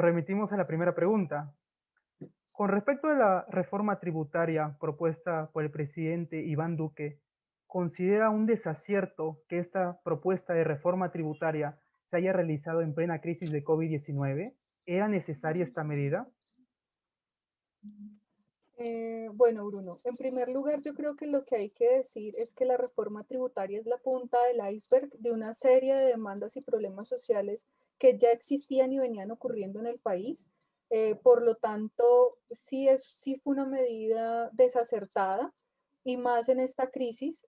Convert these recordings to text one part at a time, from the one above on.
remitimos a la primera pregunta. Con respecto a la reforma tributaria propuesta por el presidente Iván Duque, ¿considera un desacierto que esta propuesta de reforma tributaria se haya realizado en plena crisis de COVID-19? ¿Era necesaria esta medida? Bueno, Bruno, en primer lugar, yo creo que lo que hay que decir es que la reforma tributaria es la punta del iceberg de una serie de demandas y problemas sociales que ya existían y venían ocurriendo en el país. Por lo tanto, sí fue una medida desacertada y más en esta crisis.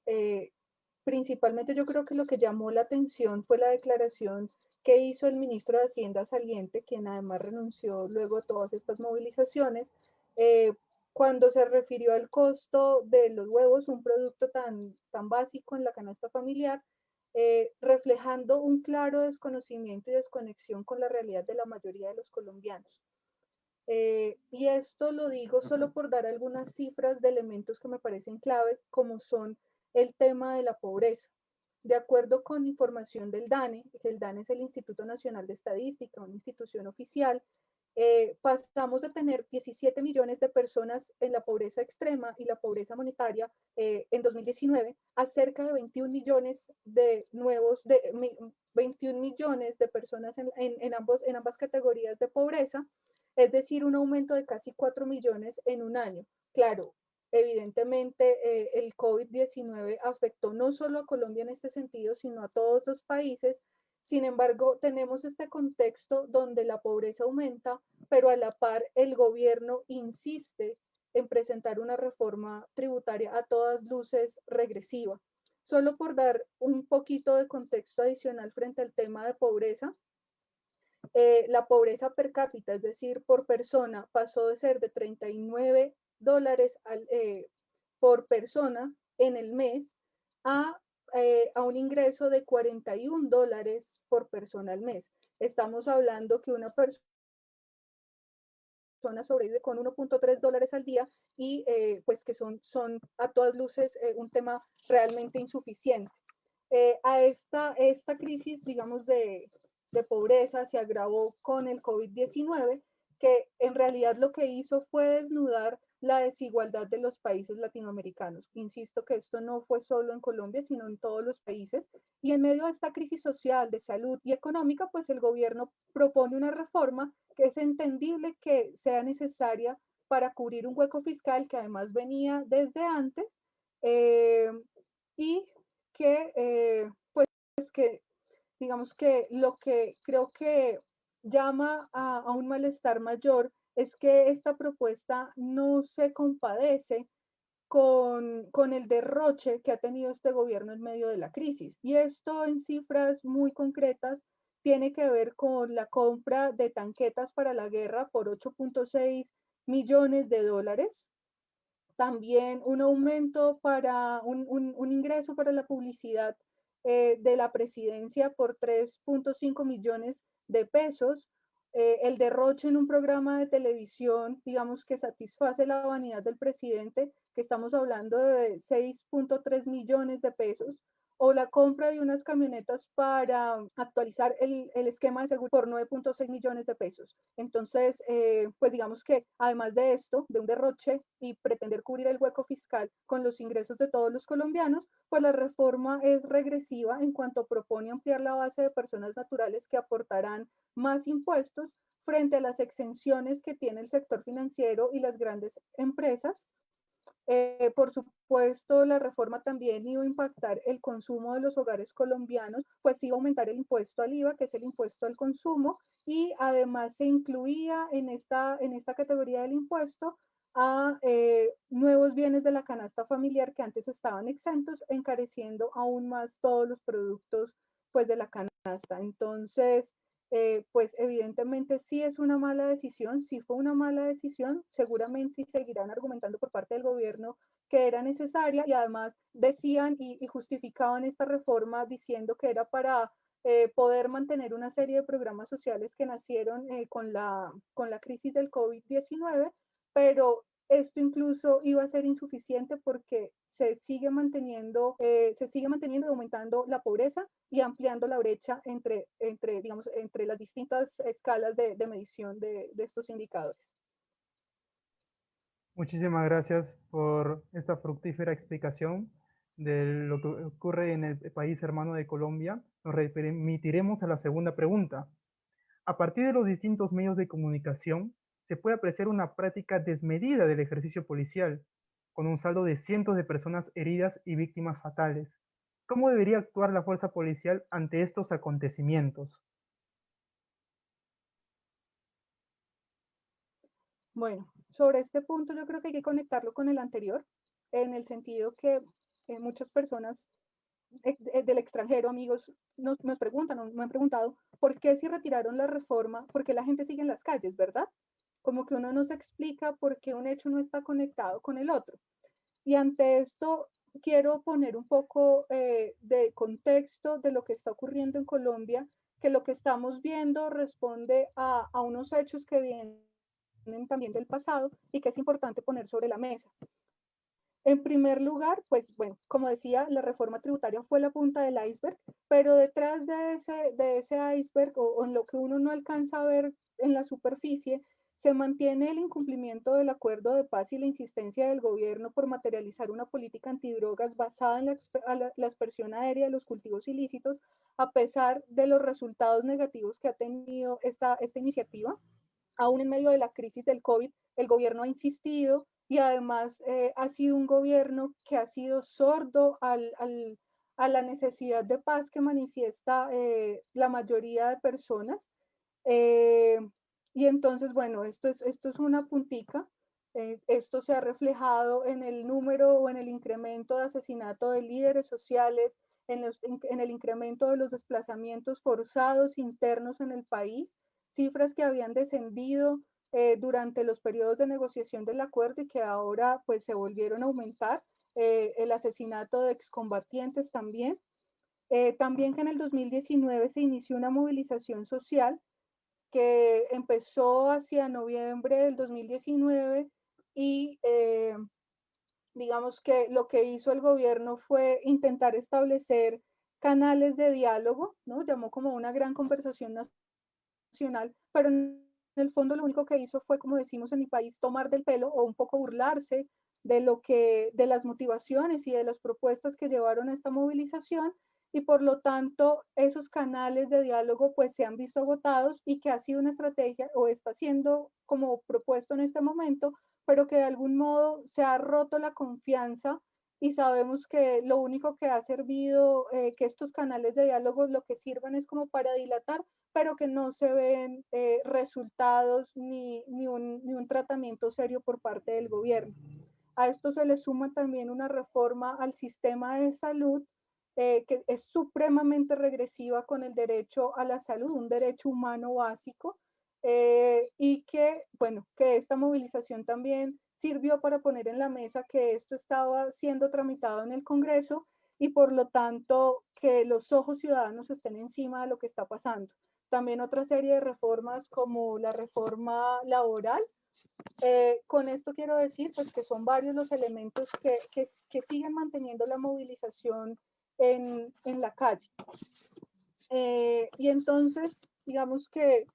Principalmente yo creo que lo que llamó la atención fue la declaración que hizo el ministro de Hacienda saliente, quien además renunció luego a todas estas movilizaciones, eh, cuando se refirió al costo de los huevos, un producto tan básico en la canasta familiar, reflejando un claro desconocimiento y desconexión con la realidad de la mayoría de los colombianos. Y esto lo digo solo por dar algunas cifras de elementos que me parecen clave, como son el tema de la pobreza. De acuerdo con información del DANE, que el DANE es el Instituto Nacional de Estadística, una institución oficial, pasamos de tener 17 millones de personas en la pobreza extrema y la pobreza monetaria en 2019 a cerca de 21 millones de nuevos, de 21 millones de personas en ambas categorías de pobreza, es decir, un aumento de casi 4 millones en un año. Claro, evidentemente el COVID-19 afectó no solo a Colombia en este sentido, sino a todos los países. Sin embargo, tenemos este contexto donde la pobreza aumenta, pero a la par el gobierno insiste en presentar una reforma tributaria a todas luces regresiva. Solo por dar un poquito de contexto adicional frente al tema de pobreza, la pobreza per cápita, es decir, por persona, pasó de ser de $39 por persona en el mes a un ingreso de $41 por persona al mes. Estamos hablando que una persona sobrevive con $1.3 al día y pues que son a todas luces un tema realmente insuficiente. Esta crisis, digamos, de pobreza se agravó con el COVID-19, que en realidad lo que hizo fue desnudar la desigualdad de los países latinoamericanos. Insisto que esto no fue solo en Colombia, sino en todos los países. Y en medio de esta crisis social, de salud y económica, pues el gobierno propone una reforma que es entendible que sea necesaria para cubrir un hueco fiscal que además venía desde antes, eh, y que digamos que lo que creo que llama a un malestar mayor es que esta propuesta no se compadece con el derroche que ha tenido este gobierno en medio de la crisis. Y esto en cifras muy concretas tiene que ver con la compra de tanquetas para la guerra por 8.6 millones de dólares, también un aumento para un ingreso para la publicidad de la presidencia por 3.5 millones de pesos, el derroche en un programa de televisión, digamos que satisface la vanidad del presidente, que estamos hablando de 6.3 millones de pesos, o la compra de unas camionetas para actualizar el esquema de seguridad por 9.6 millones de pesos. Entonces, pues digamos que además de esto, de un derroche y pretender cubrir el hueco fiscal con los ingresos de todos los colombianos, pues la reforma es regresiva en cuanto propone ampliar la base de personas naturales que aportarán más impuestos frente a las exenciones que tiene el sector financiero y las grandes empresas. Por supuesto, la reforma también iba a impactar el consumo de los hogares colombianos, pues iba a aumentar el impuesto al IVA, que es el impuesto al consumo, y además se incluía en esta categoría del impuesto a nuevos bienes de la canasta familiar que antes estaban exentos, encareciendo aún más todos los productos pues, de la canasta. Entonces, pues evidentemente sí es una mala decisión, sí fue una mala decisión, seguramente seguirán argumentando por parte del gobierno que era necesaria y además decían y justificaban esta reforma diciendo que era para poder mantener una serie de programas sociales que nacieron con la crisis del COVID-19, pero esto incluso iba a ser insuficiente porque se sigue manteniendo y aumentando la pobreza y ampliando la brecha digamos, entre las distintas escalas de medición de estos indicadores. Muchísimas gracias por esta fructífera explicación de lo que ocurre en el país hermano de Colombia. Nos remitiremos a la segunda pregunta. A partir de los distintos medios de comunicación, se puede apreciar una práctica desmedida del ejercicio policial, con un saldo de cientos de personas heridas y víctimas fatales. ¿Cómo debería actuar la fuerza policial ante estos acontecimientos? Bueno, sobre este punto yo creo que hay que conectarlo con el anterior, en el sentido que muchas personas del extranjero, amigos, nos preguntan, me han preguntado, ¿por qué si retiraron la reforma? ¿Por qué la gente sigue en las calles, verdad? Como que uno no se explica por qué un hecho no está conectado con el otro. Y ante esto quiero poner un poco de contexto de lo que está ocurriendo en Colombia, que lo que estamos viendo responde a unos hechos que vienen también del pasado y que es importante poner sobre la mesa. En primer lugar, pues bueno, como decía, la reforma tributaria fue la punta del iceberg, pero detrás de ese iceberg o en lo que uno no alcanza a ver en la superficie, se mantiene el incumplimiento del acuerdo de paz y la insistencia del gobierno por materializar una política antidrogas basada en la aspersión aérea de los cultivos ilícitos, a pesar de los resultados negativos que ha tenido esta iniciativa. Aún en medio de la crisis del COVID, el gobierno ha insistido y además ha sido un gobierno que ha sido sordo a la necesidad de paz que manifiesta la mayoría de personas. Eh, y entonces, bueno, esto es una puntica. Esto se ha reflejado en el número o en el incremento de asesinato de líderes sociales, en el incremento de los desplazamientos forzados internos en el país, cifras que habían descendido durante los periodos de negociación del acuerdo y que ahora pues se volvieron a aumentar, el asesinato de excombatientes también. También que en el 2019 se inició una movilización social que empezó hacia noviembre del 2019 y digamos que lo que hizo el gobierno fue intentar establecer canales de diálogo, ¿no? Llamó como una gran conversación nacional, pero en el fondo lo único que hizo fue, como decimos en mi país, tomar del pelo o un poco burlarse de las motivaciones y de las propuestas que llevaron a esta movilización y por lo tanto esos canales de diálogo pues se han visto agotados y que ha sido una estrategia o está siendo como propuesto en este momento, pero que de algún modo se ha roto la confianza y sabemos que lo único que ha servido, que estos canales de diálogo lo que sirvan es como para dilatar, pero que no se ven resultados ni un tratamiento serio por parte del gobierno. A esto se le suma también una reforma al sistema de salud que es supremamente regresiva con el derecho a la salud, un derecho humano básico, y que, bueno, que esta movilización también sirvió para poner en la mesa que esto estaba siendo tramitado en el Congreso y por lo tanto que los ojos ciudadanos estén encima de lo que está pasando. También otra serie de reformas como la reforma laboral. Con esto quiero decir pues, que son varios los elementos que siguen manteniendo la movilización en la calle. Y entonces, digamos que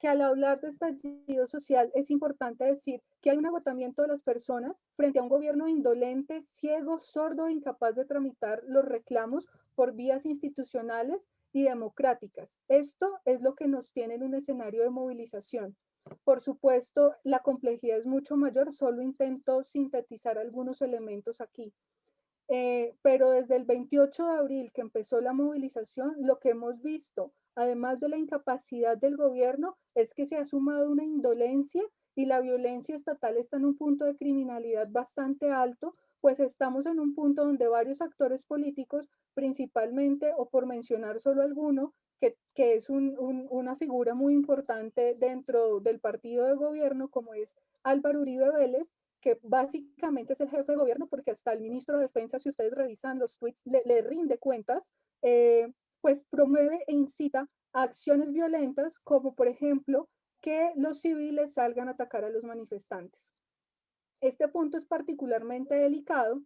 al hablar de estallido social es importante decir que hay un agotamiento de las personas frente a un gobierno indolente, ciego, sordo e incapaz de tramitar los reclamos por vías institucionales y democráticas. Esto es lo que nos tiene en un escenario de movilización. Por supuesto, la complejidad es mucho mayor, solo intento sintetizar algunos elementos aquí. Pero desde el 28 de abril que empezó la movilización, lo que hemos visto, además de la incapacidad del gobierno, es que se ha sumado una indolencia y la violencia estatal está en un punto de criminalidad bastante alto, pues estamos en un punto donde varios actores políticos, principalmente, o por mencionar solo alguno, que es una figura muy importante dentro del partido de gobierno, como es Álvaro Uribe Vélez, que básicamente es el jefe de gobierno, porque hasta el ministro de Defensa, si ustedes revisan los tweets, le rinde cuentas, pues promueve e incita a acciones violentas, como por ejemplo que los civiles salgan a atacar a los manifestantes. Este punto es particularmente delicado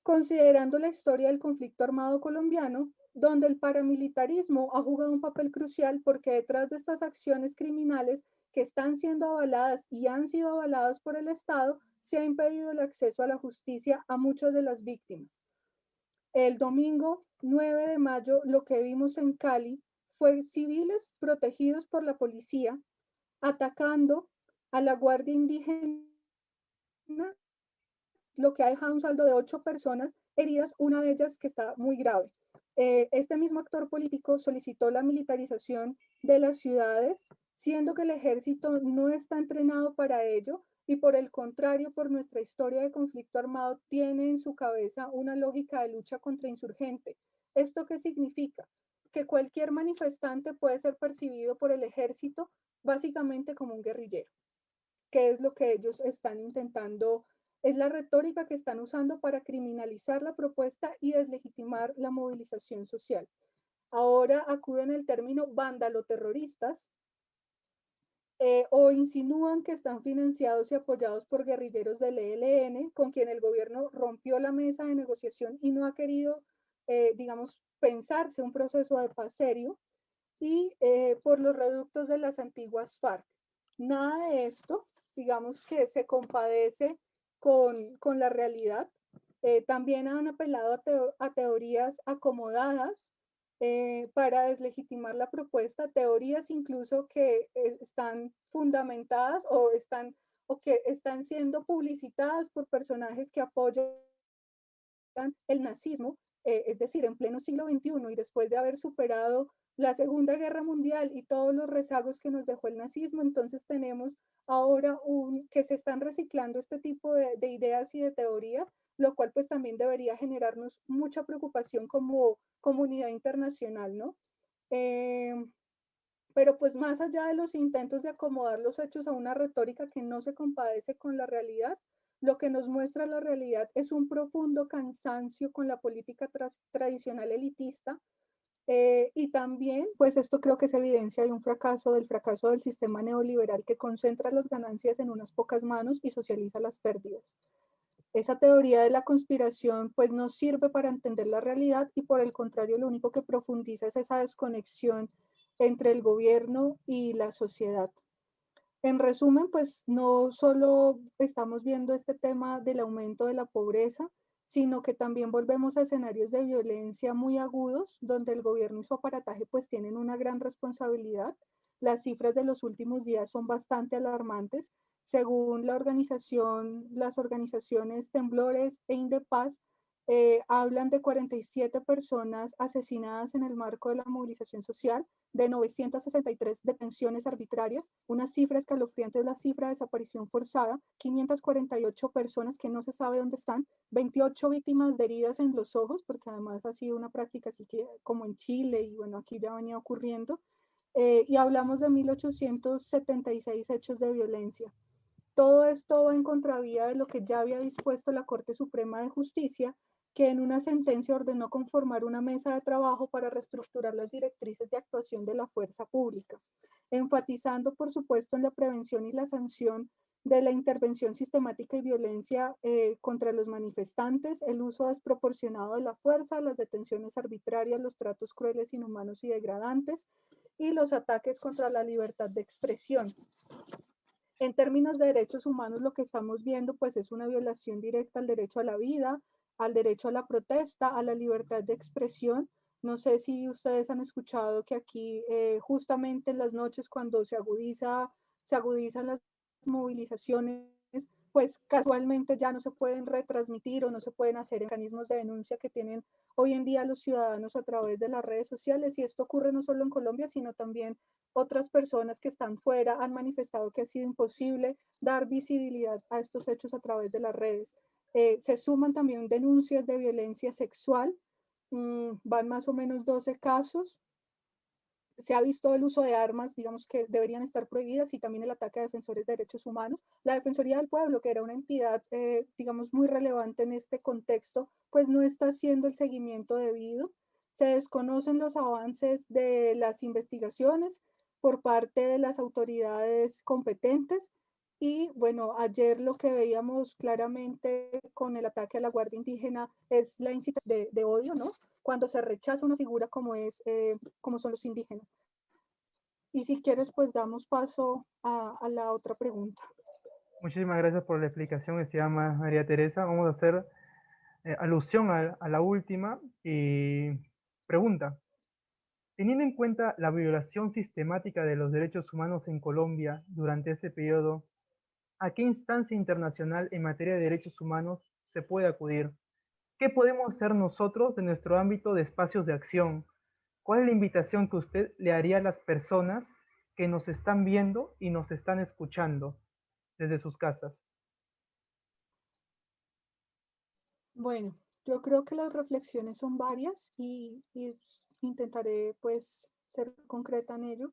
considerando la historia del conflicto armado colombiano, donde el paramilitarismo ha jugado un papel crucial porque detrás de estas acciones criminales que están siendo avaladas y han sido avaladas por el Estado, se ha impedido el acceso a la justicia a muchas de las víctimas. El domingo 9 de mayo, lo que vimos en Cali fue civiles protegidos por la policía atacando a la Guardia Indígena, lo que ha dejado un saldo de 8 personas heridas, una de ellas que está muy grave. Este mismo actor político solicitó la militarización de las ciudades, siendo que el ejército no está entrenado para ello y por el contrario, por nuestra historia de conflicto armado, tiene en su cabeza una lógica de lucha contra insurgente. ¿Esto qué significa? Que cualquier manifestante puede ser percibido por el ejército básicamente como un guerrillero, que es lo que ellos están intentando, es la retórica que están usando para criminalizar la propuesta y deslegitimar la movilización social. Ahora acuden el término vándalo-terroristas, o insinúan que están financiados y apoyados por guerrilleros del ELN, con quien el gobierno rompió la mesa de negociación y no ha querido, digamos, pensarse un proceso de paz serio, y por los reductos de las antiguas FARC. Nada de esto, digamos que se compadece con la realidad. También han apelado a teorías acomodadas para deslegitimar la propuesta, teorías incluso que están fundamentadas o que están siendo publicitadas por personajes que apoyan el nazismo, es decir, en pleno siglo XXI y después de haber superado la Segunda Guerra Mundial y todos los rezagos que nos dejó el nazismo, entonces tenemos ahora que se están reciclando este tipo de ideas y de teorías, lo cual pues también debería generarnos mucha preocupación como comunidad internacional, ¿no? Eh, pero pues más allá de los intentos de acomodar los hechos a una retórica que no se compadece con la realidad, lo que nos muestra la realidad es un profundo cansancio con la política tradicional elitista, y también, pues esto creo que es evidencia de un fracaso, del fracaso del sistema neoliberal que concentra las ganancias en unas pocas manos y socializa las pérdidas. Esa teoría de la conspiración pues no sirve para entender la realidad y por el contrario lo único que profundiza es esa desconexión entre el gobierno y la sociedad. En resumen, pues no solo estamos viendo este tema del aumento de la pobreza, sino que también volvemos a escenarios de violencia muy agudos, donde el gobierno y su aparataje pues tienen una gran responsabilidad. Las cifras de los últimos días son bastante alarmantes. Según las organizaciones Temblores e Indepaz, hablan de 47 personas asesinadas en el marco de la movilización social, de 963 detenciones arbitrarias, una cifra escalofriante es la cifra de desaparición forzada, 548 personas que no se sabe dónde están, 28 víctimas de heridas en los ojos, porque además ha sido una práctica así que como en Chile y bueno, aquí ya venía ocurriendo, y hablamos de 1876 hechos de violencia. Todo esto va en contravía de lo que ya había dispuesto la Corte Suprema de Justicia, que en una sentencia ordenó conformar una mesa de trabajo para reestructurar las directrices de actuación de la fuerza pública, enfatizando, por supuesto, en la prevención y la sanción de la intervención sistemática y violencia contra los manifestantes, el uso desproporcionado de la fuerza, las detenciones arbitrarias, los tratos crueles, inhumanos y degradantes, y los ataques contra la libertad de expresión. En términos de derechos humanos, lo que estamos viendo pues es una violación directa al derecho a la vida, al derecho a la protesta, a la libertad de expresión. No sé si ustedes han escuchado que aquí justamente en las noches cuando se agudizan las movilizaciones, pues casualmente ya no se pueden retransmitir o no se pueden hacer mecanismos de denuncia que tienen hoy en día los ciudadanos a través de las redes sociales. Y esto ocurre no solo en Colombia, sino también otras personas que están fuera han manifestado que ha sido imposible dar visibilidad a estos hechos a través de las redes. Se suman también denuncias de violencia sexual, van más o menos 12 casos. Se ha visto el uso de armas, digamos que deberían estar prohibidas, y también el ataque a defensores de derechos humanos. La Defensoría del Pueblo, que era una entidad, digamos, muy relevante en este contexto, pues no está haciendo el seguimiento debido. Se desconocen los avances de las investigaciones por parte de las autoridades competentes Y bueno, ayer lo que veíamos claramente con el ataque a la Guardia Indígena es la incitación de odio, ¿no? Cuando se rechaza una figura como son los indígenas. Y si quieres, pues damos paso a la otra pregunta. Muchísimas gracias por la explicación, estimada María Teresa. Vamos a hacer alusión a la última y pregunta. Teniendo en cuenta la violación sistemática de los derechos humanos en Colombia durante este periodo, ¿a qué instancia internacional en materia de derechos humanos se puede acudir? ¿Qué podemos hacer nosotros de nuestro ámbito de espacios de acción? ¿Cuál es la invitación que usted le haría a las personas que nos están viendo y nos están escuchando desde sus casas? Bueno, yo creo que las reflexiones son varias y intentaré pues ser concreta en ello.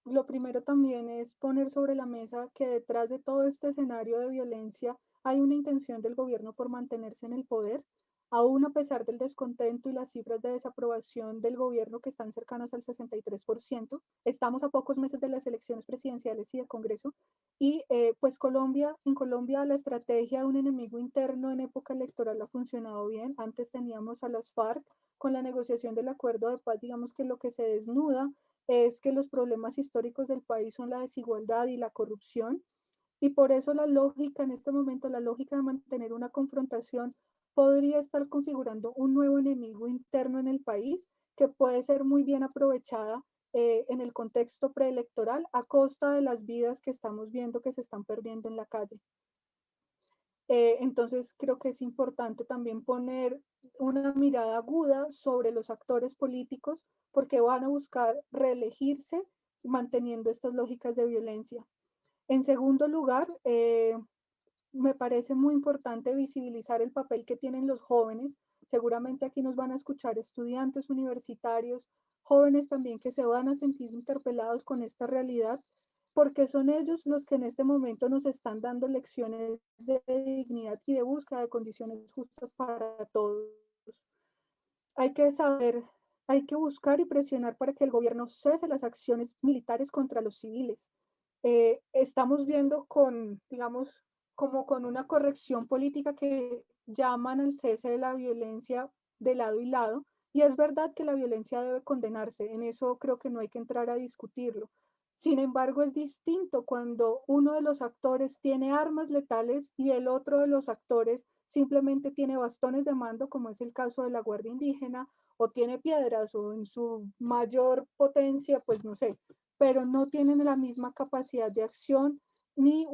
Lo primero también es poner sobre la mesa que detrás de todo este escenario de violencia hay una intención del gobierno por mantenerse en el poder, aún a pesar del descontento y las cifras de desaprobación del gobierno que están cercanas al 63%. Estamos a pocos meses de las elecciones presidenciales y del Congreso. Y pues en Colombia la estrategia de un enemigo interno en época electoral ha funcionado bien. Antes teníamos a las FARC con la negociación del acuerdo de paz, digamos que lo que se desnuda es que los problemas históricos del país son la desigualdad y la corrupción, y por eso la lógica en este momento, la lógica de mantener una confrontación podría estar configurando un nuevo enemigo interno en el país que puede ser muy bien aprovechada en el contexto preelectoral a costa de las vidas que estamos viendo que se están perdiendo en la calle. Entonces creo que es importante también poner una mirada aguda sobre los actores políticos porque van a buscar reelegirse manteniendo estas lógicas de violencia. En segundo lugar, me parece muy importante visibilizar el papel que tienen los jóvenes. Seguramente aquí nos van a escuchar estudiantes universitarios, jóvenes también que se van a sentir interpelados con esta realidad, porque son ellos los que en este momento nos están dando lecciones de dignidad y de búsqueda de condiciones justas para todos. Hay que saber, hay que buscar y presionar para que el gobierno cese las acciones militares contra los civiles. Estamos viendo digamos, como con una corrección política que llaman al cese de la violencia de lado y lado. Y es verdad que la violencia debe condenarse, en eso creo que no hay que entrar a discutirlo. Sin embargo, es distinto cuando uno de los actores tiene armas letales y el otro de los actores simplemente tiene bastones de mando, como es el caso de la Guardia Indígena, o tiene piedras, o en su mayor potencia, pues no sé, pero no tienen la misma capacidad de acción y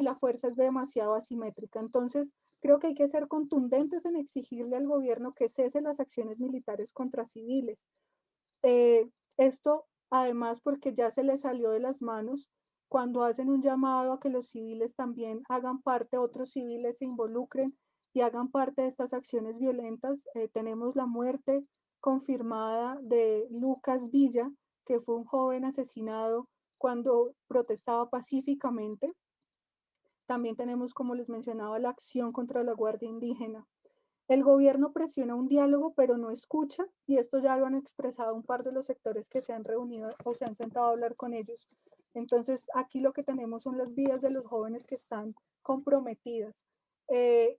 la fuerza es demasiado asimétrica. Entonces, creo que hay que ser contundentes en exigirle al gobierno que cese las acciones militares contra civiles. Esto además porque ya se les salió de las manos cuando hacen un llamado a que los civiles también hagan parte, otros civiles se involucren y hagan parte de estas acciones violentas. Tenemos la muerte confirmada de Lucas Villa, que fue un joven asesinado cuando protestaba pacíficamente. También tenemos, como les mencionaba, la acción contra la Guardia Indígena. El gobierno presiona un diálogo, pero no escucha, y esto ya lo han expresado un par de los sectores que se han reunido o se han sentado a hablar con ellos. Entonces, aquí lo que tenemos son las vidas de los jóvenes que están comprometidas.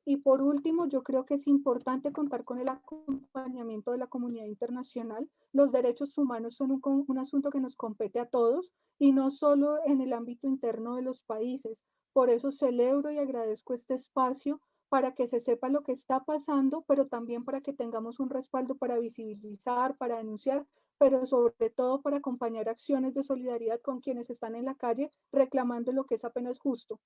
Y por último, yo creo que es importante contar con el acompañamiento de la comunidad internacional. Los derechos humanos son un asunto que nos compete a todos y no solo en el ámbito interno de los países. Por eso celebro y agradezco este espacio para que se sepa lo que está pasando, pero también para que tengamos un respaldo para visibilizar, para denunciar, pero sobre todo para acompañar acciones de solidaridad con quienes están en la calle reclamando lo que es apenas justo.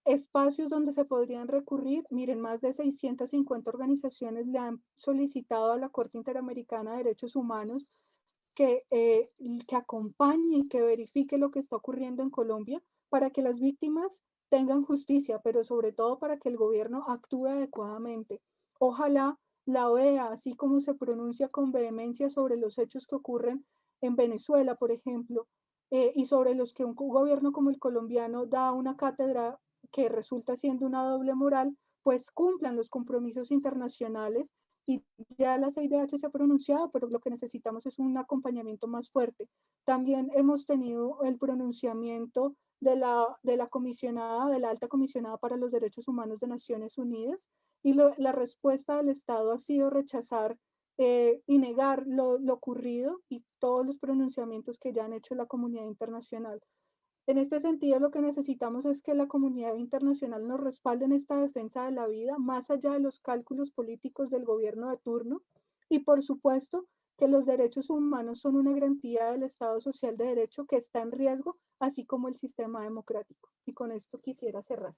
Espacios donde se podrían recurrir, miren, más de 650 organizaciones le han solicitado a la Corte Interamericana de Derechos Humanos que acompañe y que verifique lo que está ocurriendo en Colombia para que las víctimas tengan justicia, pero sobre todo para que el gobierno actúe adecuadamente. Ojalá la OEA, así como se pronuncia con vehemencia sobre los hechos que ocurren en Venezuela, por ejemplo, y sobre los que un gobierno como el colombiano da una cátedra que resulta siendo una doble moral, pues cumplan los compromisos internacionales y ya la CIDH se ha pronunciado, pero lo que necesitamos es un acompañamiento más fuerte. También hemos tenido el pronunciamiento de la comisionada, de la alta comisionada para los derechos humanos de Naciones Unidas, y la respuesta del Estado ha sido rechazar y negar lo ocurrido y todos los pronunciamientos que ya han hecho la comunidad internacional. En este sentido, lo que necesitamos es que la comunidad internacional nos respalde en esta defensa de la vida, más allá de los cálculos políticos del gobierno de turno, y por supuesto que los derechos humanos son una garantía del Estado Social de Derecho que está en riesgo, así como el sistema democrático. Y con esto quisiera cerrar.